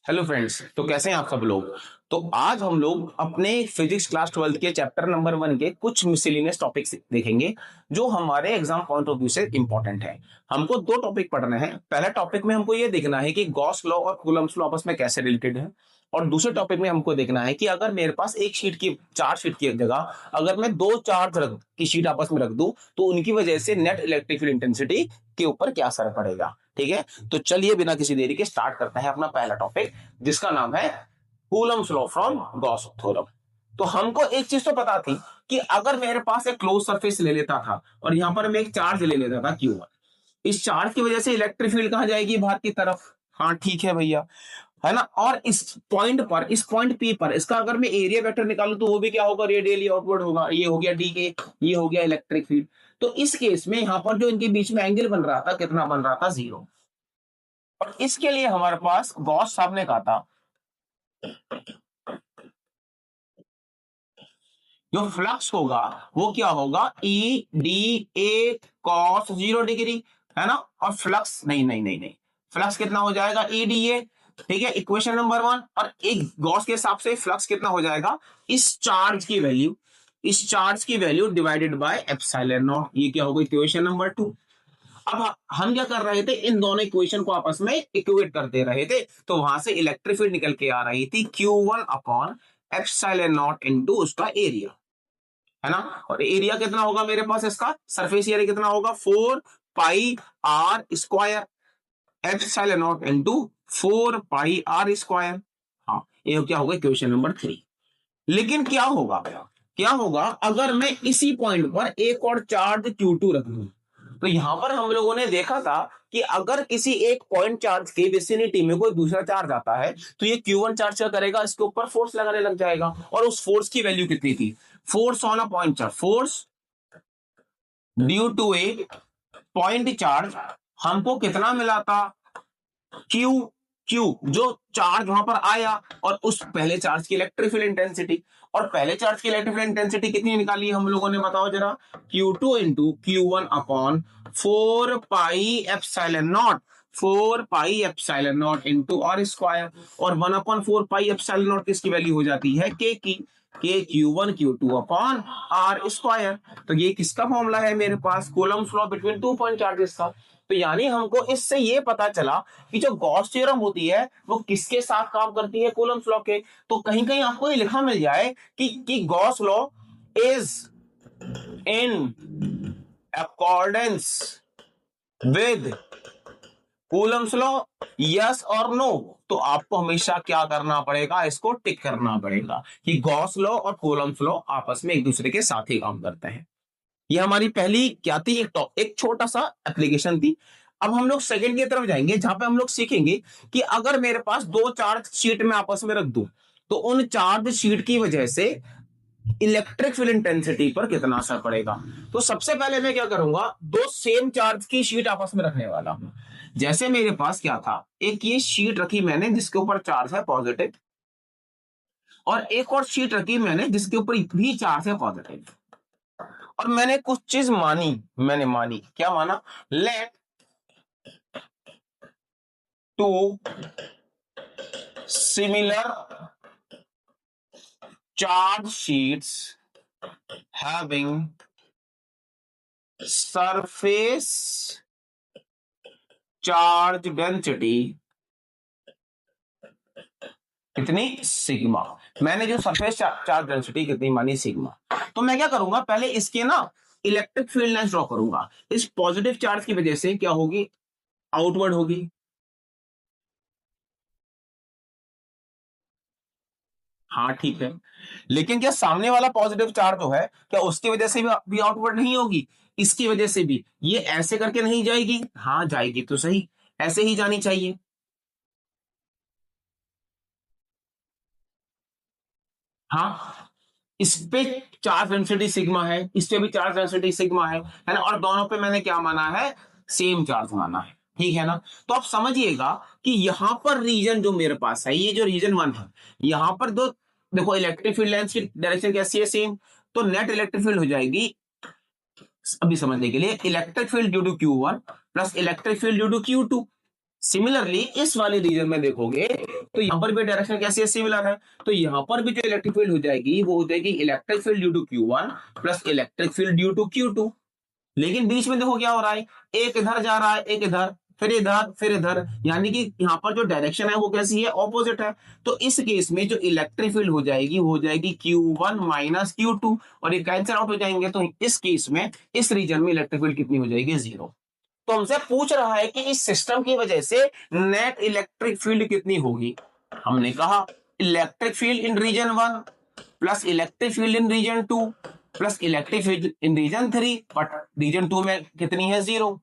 Hello friends. तो कैसे हैं आप सब लोग। तो आज हम लोग अपने फिजिक्स क्लास 12 के चैप्टर नंबर 1 के कुछ मिसलेनियस टॉपिक्स देखेंगे जो हमारे एग्जाम पॉइंट ऑफ व्यू से इंपॉर्टेंट है। हमको दो टॉपिक पढ़ने हैं। पहला टॉपिक में हमको ये देखना है कि गॉस लॉ और कूलम्स लॉ आपस में कैसे रिलेटेड है, और दूसरे टॉपिक में हमको देखना है कि अगर मेरे पास एक शीट की चार शीट की जगह अगर मैं दो चार्ज रख की शीट आपस में रख दूं तो उनकी वजह से नेट इलेक्ट्रिक फील्ड इंटेंसिटी के ऊपर क्या असर पड़ेगा। ठीक है, तो चलिए बिना किसी देरी के स्टार्ट करते हैं अपना पहला टॉपिक जिसका नाम है Coulomb's law from Gauss theorem. तो हमको एक चीज तो पता थी कि अगर मेरे पास एक क्लोज सरफेस ले लेता था और यहां पर मैं एक चार्ज ले लेता था Q1, इस चार्ज की वजह से इलेक्ट्रिक फील्ड कहां जाएगी, बाहर की तरफ। हाँ ठीक है भैया, है ना। और इस पॉइंट पर, इस पॉइंट P पर इसका अगर मैं एरिया वेक्टर निकालूं तो वो भी क्या होगा, रेडियली आउटवर्ड होगा। ये हो गया डी के, ये हो गया इलेक्ट्रिक फील्ड। तो इस केस में यहां पर जो इनके बीच में एंगल बन रहा था, कितना बन रहा था, 0। और इसके लिए हमारे पास गॉस साहब ने कहा था जो फ्लक्स होगा वो क्या होगा, E D A cos 0 degree, है ना। और फ्लक्स नहीं नहीं नहीं नहीं, फ्लक्स कितना हो जाएगा, ई डी ए। ठीक है, इक्वेशन नंबर 1। और एक गॉस के हिसाब से फ्लक्स कितना हो जाएगा, इस चार्ज की वैल्यू, इस चार्ज की value divided by epsilon not. ये क्या होगा, इक्वेशन नंबर 2। अब हम क्या कर रहे थे, इन दोनों इक्वेशन को आपस में इक्वेट करते रहे थे, तो वहां से इलेक्ट्रिक फील्ड निकल के आ रही थी Q1 upon epsilon not into उसका एरिया, है ना। और एरिया कितना होगा मेरे पास, इसका सरफेस एरिया कितना होगा, 4 पाई r square epsilon not into 4 pi r square. हाँ, ये क्या होगा, इक्वेशन नंबर 3। लेकिन क्या होगा अगर मैं इसी पॉइंट पर एक और चार्ज Q2 रख दूं। तो यहां पर हम लोगों ने देखा था कि अगर किसी एक पॉइंट चार्ज के विसिनिटी में कोई दूसरा चार्ज आता है तो ये Q1 चार्ज क्या करेगा, इसके ऊपर फोर्स लगाने लग जाएगा। और उस फोर्स की वैल्यू कितनी थी, force on a point charge, force due to a point charge हमको कितना मिला था, क्यू, क्यू जो चार्ज वहां पर आया और उस पहले चार्ज की इलेक्ट्रिक फील्ड इंटेंसिटी। और पहले चार्ज की इलेक्ट्रिक फील्ड इंटेंसिटी कितनी निकाली हम लोगों ने, बताओ जरा, Q2 into Q1 upon 4 pi epsilon not, 4 pi epsilon not into r square. और 1/4 पाई एप्सिलॉन नॉट किसकी वैल्यू हो जाती है, के की, के Q1 Q2 upon r square. तो ये किसका फॉर्मूला है मेरे पास, Coulomb's law between two point charges का। तो यानी हमको इससे ये पता चला कि जो गॉस थ्योरम होती है वो किसके साथ काम करती है, कूलम्स लॉ के। तो कहीं कहीं आपको ये लिखा मिल जाए कि Gauss law is in accordance with Coulomb's law, yes और नो। तो आपको हमेशा क्या करना पड़ेगा, इसको टिक करना पड़ेगा कि गॉस लॉ और कूलम्स लॉ आपस में एक दूसरे के साथ ही काम करते हैं। ये हमारी पहली क्या थी, एक छोटा सा एप्लीकेशन थी। अब हम लोग सेकंड की तरफ जाएंगे जहां पे हम लोग सीखेंगे कि अगर मेरे पास दो चार्ज शीट में आपस में रख दूं तो उन चार्ज शीट की वजह से इलेक्ट्रिक फील्ड इंटेंसिटी पर कितना असर पड़ेगा। तो सबसे पहले मैं क्या करूंगा, दो सेम चार्ज की शीट आपस में रखने वाला हूं। जैसे मेरे पास क्या था, एक ये शीट रखी मैंने जिसके ऊपर चार्ज है पॉजिटिव, और एक और शीट रखी मैंने जिसके ऊपर भी चार्ज है पॉजिटिव। और मैंने कुछ चीज मानी, मैंने मानी, क्या माना, let two similar charge sheets having surface charge density कितनी, सिग्मा। मैंने जो सरफेस चार्ज डेंसिटी कितनी मानी, सिग्मा। तो मैं क्या करूंगा, पहले इसके ना इलेक्ट्रिक फील्ड लाइंस ड्रॉ करूंगा। इस पॉजिटिव चार्ज की वजह से क्या होगी, आउटवर्ड होगी। हाँ ठीक है, लेकिन क्या सामने वाला पॉजिटिव चार्ज जो है क्या उसकी वजह से भी आउटवर्ड नहीं होगी, इसकी वजह से भी। ये ऐसे करके नहीं जाएगी, हाँ जाएगी तो सही, ऐसे ही जानी चाहिए। हाँ, इस पे चार्ज डेंसिटी सिग्मा है, इस पे भी चार्ज डेंसिटी सिग्मा है ना। और दोनों पे मैंने क्या माना है, सेम चार्ज माना है। ठीक है ना। तो आप समझिएगा कि यहां पर रीजन जो मेरे पास है, ये जो रीजन 1 है, यहां पर दो, देखो इलेक्ट्रिक फील्ड लाइंस की डायरेक्शन कैसी है, सेम। तो नेट इलेक्ट्रिक फील्ड हो जाएगी, अभी समझने के लिए, electric field due to Q1 plus electric field due to Q2। Similarly इस वाले रीजन में देखोगे तो यहां पर भी डायरेक्शन कैसी है, सिमिलर है। तो यहां पर भी जो इलेक्ट्रिक फील्ड हो जाएगी वो हो जाएगी electric field due to Q1 plus electric field due to Q2। लेकिन बीच में देखो क्या हो रहा है, एक इधर जा रहा है, एक इधर, फिर इधर, फिर इधर, यानी कि यहाँ पर जो डायरेक्शन है वो कैसी है, ऑपोजिट है। तो इस केस में जो इलेक्ट्रिक फील्ड हो जाएगी वो हो जाएगी Q1 माइनस Q2, और ये कैंसिल आउट हो जाएंगे। तो इस केस में इस रीजन में इलेक्ट्रिक फील्ड कितनी हो जाएगी, 0। तो हमसे पूछ रहा है कि इस सिस्टम की वजह से नेट इलेक्ट्रिक फील्ड कितनी होगी। हमने कहा electric field in region 1 plus electric field in region 2 plus electric field in region 3, but region 2 में कितनी है, 0।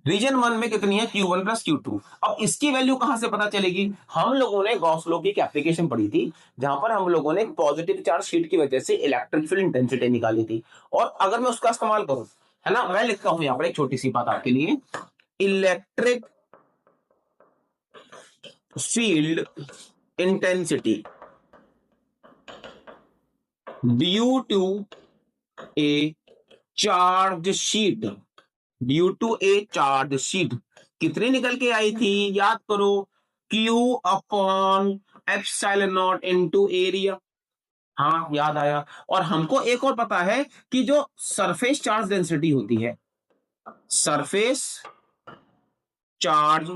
रीजन 1 में कितनी है, Q1 प्लस Q2। अब इसकी वैल्यू कहां से पता चलेगी, हम लोगों ने गॉस लॉ की एक एप्लीकेशन पढ़ी थी जहां पर हम लोगों ने पॉजिटिव चार्ज शीट की वजह से इलेक्ट्रिक फील्ड इंटेंसिटी निकाली थी। और अगर मैं उसका इस्तेमाल करूं, है ना, मैं लिखता हूं यहां पर एक छोटी सी बात आपके लिए, electric field intensity due to a charge sheet, due to a charge sheet कितनी निकल के आई थी, याद करो, Q upon epsilon not into area. हाँ याद आया। और हमको एक और पता है कि जो सरफेस चार्ज डेंसिटी होती है, सरफेस चार्ज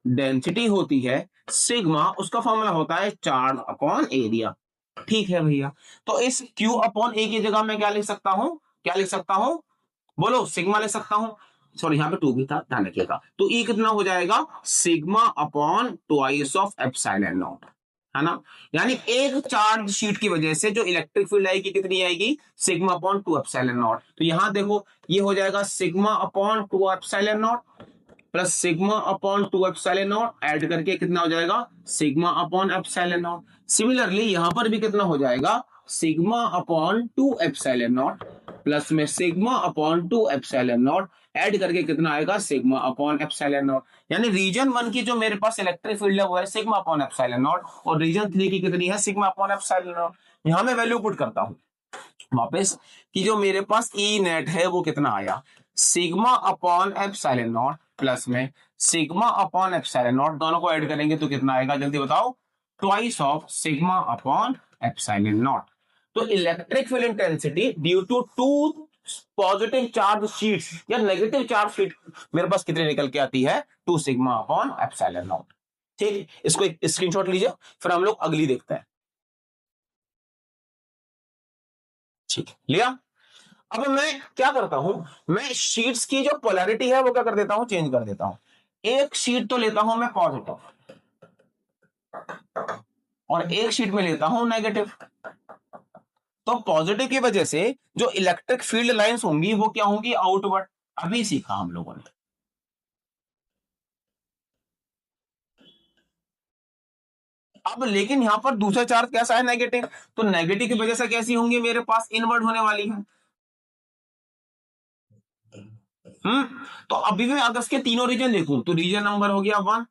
डेंसिटी होती है सिग्मा, उसका फॉर्मूला होता है चार्ज अपॉन एरिया। ठीक है भैया। तो इस Q अपॉन ए की जगह मैं क्या लिख सकता हूं, क्या लिख सकता हूं, बोलो, सिग्मा ले सकता हूं। सॉरी यहाँ पे 2 भी था, ध्यान रखिएगा। तो E कितना हो जाएगा, sigma upon twice of epsilon not, है ना। यानी एक चार्ज शीट की वजह से जो इलेक्ट्रिक फील्ड आएगी कितनी आएगी, सिग्मा अपॉन 2 एप्सिलॉन नॉट। तो यहां देखो ये हो जाएगा sigma upon 2 epsilon naught plus sigma upon 2 epsilon naught, add करके कितना हो जाएगा, sigma upon epsilon naught. Similarly यहां पर भी कितना हो जाएगा, sigma upon 2 epsilon naught plus में sigma upon 2 epsilon naught, add करके कितना आएगा, सिग्मा अपॉन एप्सिलॉन नॉट। यानी रीजन 1 की जो मेरे पास इलेक्ट्रिक फील्ड है वो है सिग्मा अपॉन एप्सिलॉन नॉट, और रीजन 3 की कितनी है, सिग्मा अपॉन एप्सिलॉन नॉट। यहां मैं वैल्यू पुट करता हूं वापस कि जो मेरे पास ई नेट है वो कितना आया, sigma upon epsilon naught plus में सिग्मा अपॉन एप्सिलॉन नॉट, दोनों को ऐड करेंगे तो कितना आएगा, जल्दी बताओ, twice of sigma upon epsilon naught. तो electric field intensity due to two positive charge sheets या नेगेटिव चार्ज शीट मेरे पास कितनी निकल के आती है, 2 सिग्मा अपॉन एप्सिलॉन नॉट। ठीक, इसको एक स्क्रीनशॉट लीजिए, फिर हम लोग अगली देखते हैं। ठीक, लिया। अब मैं क्या करता हूं, मैं शीट्स की जो पोलैरिटी है वो क्या कर देता हूं, चेंज कर देता हूं। एक शीट तो लेता हूं मैं पॉजिटिव और एक शीट में लेता हूं नेगेटिव। तो पॉजिटिव की वजह से जो इलेक्ट्रिक फील्ड लाइंस होंगी वो क्या होंगी, आउटवर्ड। अभी सीखा हम लोगों ने। अब लेकिन यहां पर दूसरा चार्ज कैसा है, नेगेटिव। तो नेगेटिव की वजह से कैसी होंगी, मेरे पास इनवर्ड होने वाली है। हम्म तो अभी मैं अगर इसके तीनों रीजन देखूं तो रीजन नंबर हो गया 1,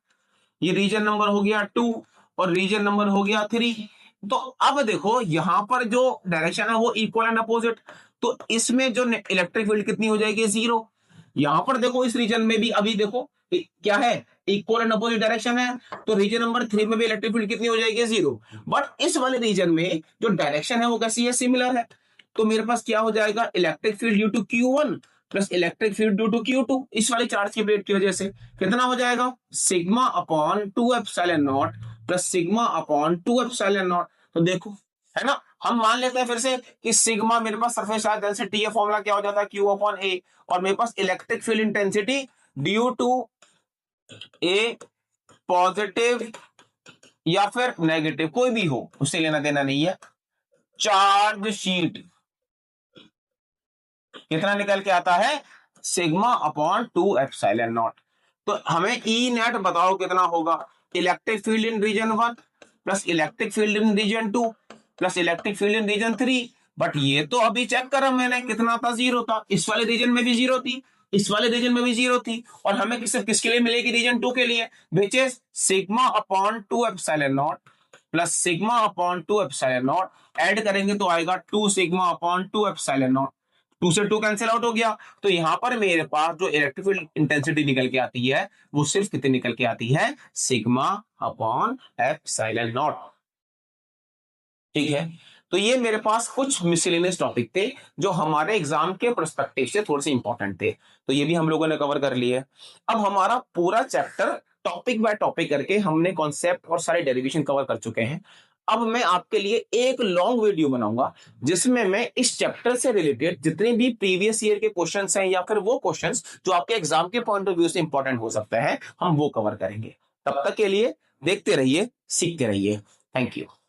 ये रीजन नंबर हो गया 2, और रीजन नंबर हो गया 3। तो अब देखो यहां पर जो डायरेक्शन है वो इक्वल एंड अपोजिट। तो इसमें जो इलेक्ट्रिक फील्ड कितनी हो जाएगी, 0। यहां पर देखो इस रीजन में भी अभी देखो क्या है, इक्वल एंड अपोजिट डायरेक्शन है। तो रीजन नंबर 3 में भी इलेक्ट्रिक फील्ड कितनी हो जाएगी, 0। बट इस वाले रीजन में जो डायरेक्शन है वो कैसी है, सिमिलर है। तो मेरे पास क्या हो जाएगा, electric field due to Q1 plus electric field due to Q2, इस वाले चार्ज की प्लेट की वजह से कितना हो जाएगा, sigma upon 2 epsilon naught plus sigma upon 2 epsilon naught. तो देखो, है ना, हम मान लेते हैं फिर से कि सिग्मा मेरे पास सरफेस चार्ज डेंसिटी है, फॉर्मूला क्या हो जाता है, Q अपॉन A, और मेरे पास electric field intensity due to a positive या फिर नेगेटिव, कोई भी हो, उससे लेना देना नहीं है, चार्ज शीट कितना निकल के आता है, सिग्मा अपॉन 2 एप्सिलॉन नॉट। तो हमें ई नेट बताओ कितना होगा, electric field in region 1 plus electric field in region 2 plus electric field in region 3। But ये तो अभी चेक करा मैंने, कितना था, 0 था। इस वाले रीजन में भी 0 थी, इस वाले रीजन में भी 0 थी, और हमें किसके लिए मिलेगी, रीजन 2 के लिए, which is sigma upon 2 epsilon naught plus sigma upon 2 epsilon naught, add करेंगे तो आएगा 2 सिग्मा अपॉन 2 एप्सिलॉन नॉट। 2 से 2 कैंसिल आउट हो गया, तो यहां पर मेरे पास जो इलेक्ट्रिक फील्ड इंटेंसिटी निकल के आती है वो सिर्फ कितनी निकल के आती है, सिग्मा अपॉन एप्सिलॉन नॉट। ठीक है, तो ये मेरे पास कुछ मिसलेनियस टॉपिक थे जो हमारे एग्जाम के पर्सपेक्टिव से थोड़े से इंपॉर्टेंट थे, तो ये भी हम लोगों ने कवर कर लिए। अब हमारा पूरा चैप्टर टॉपिक बाय टॉपिक करके हमने कॉन्सेप्ट और सारे डेरिवेशन कवर कर चुके हैं। अब मैं आपके लिए एक लॉन्ग वीडियो बनाऊंगा जिसमें मैं इस चैप्टर से रिलेटेड जितने भी प्रीवियस ईयर के क्वेश्चंस हैं या फिर वो क्वेश्चंस जो आपके एग्जाम के पॉइंट ऑफ व्यू से इंपॉर्टेंट हो सकते हैं, हम वो कवर करेंगे। तब तक के लिए देखते रहिए, सीखते रहिए। Thank you.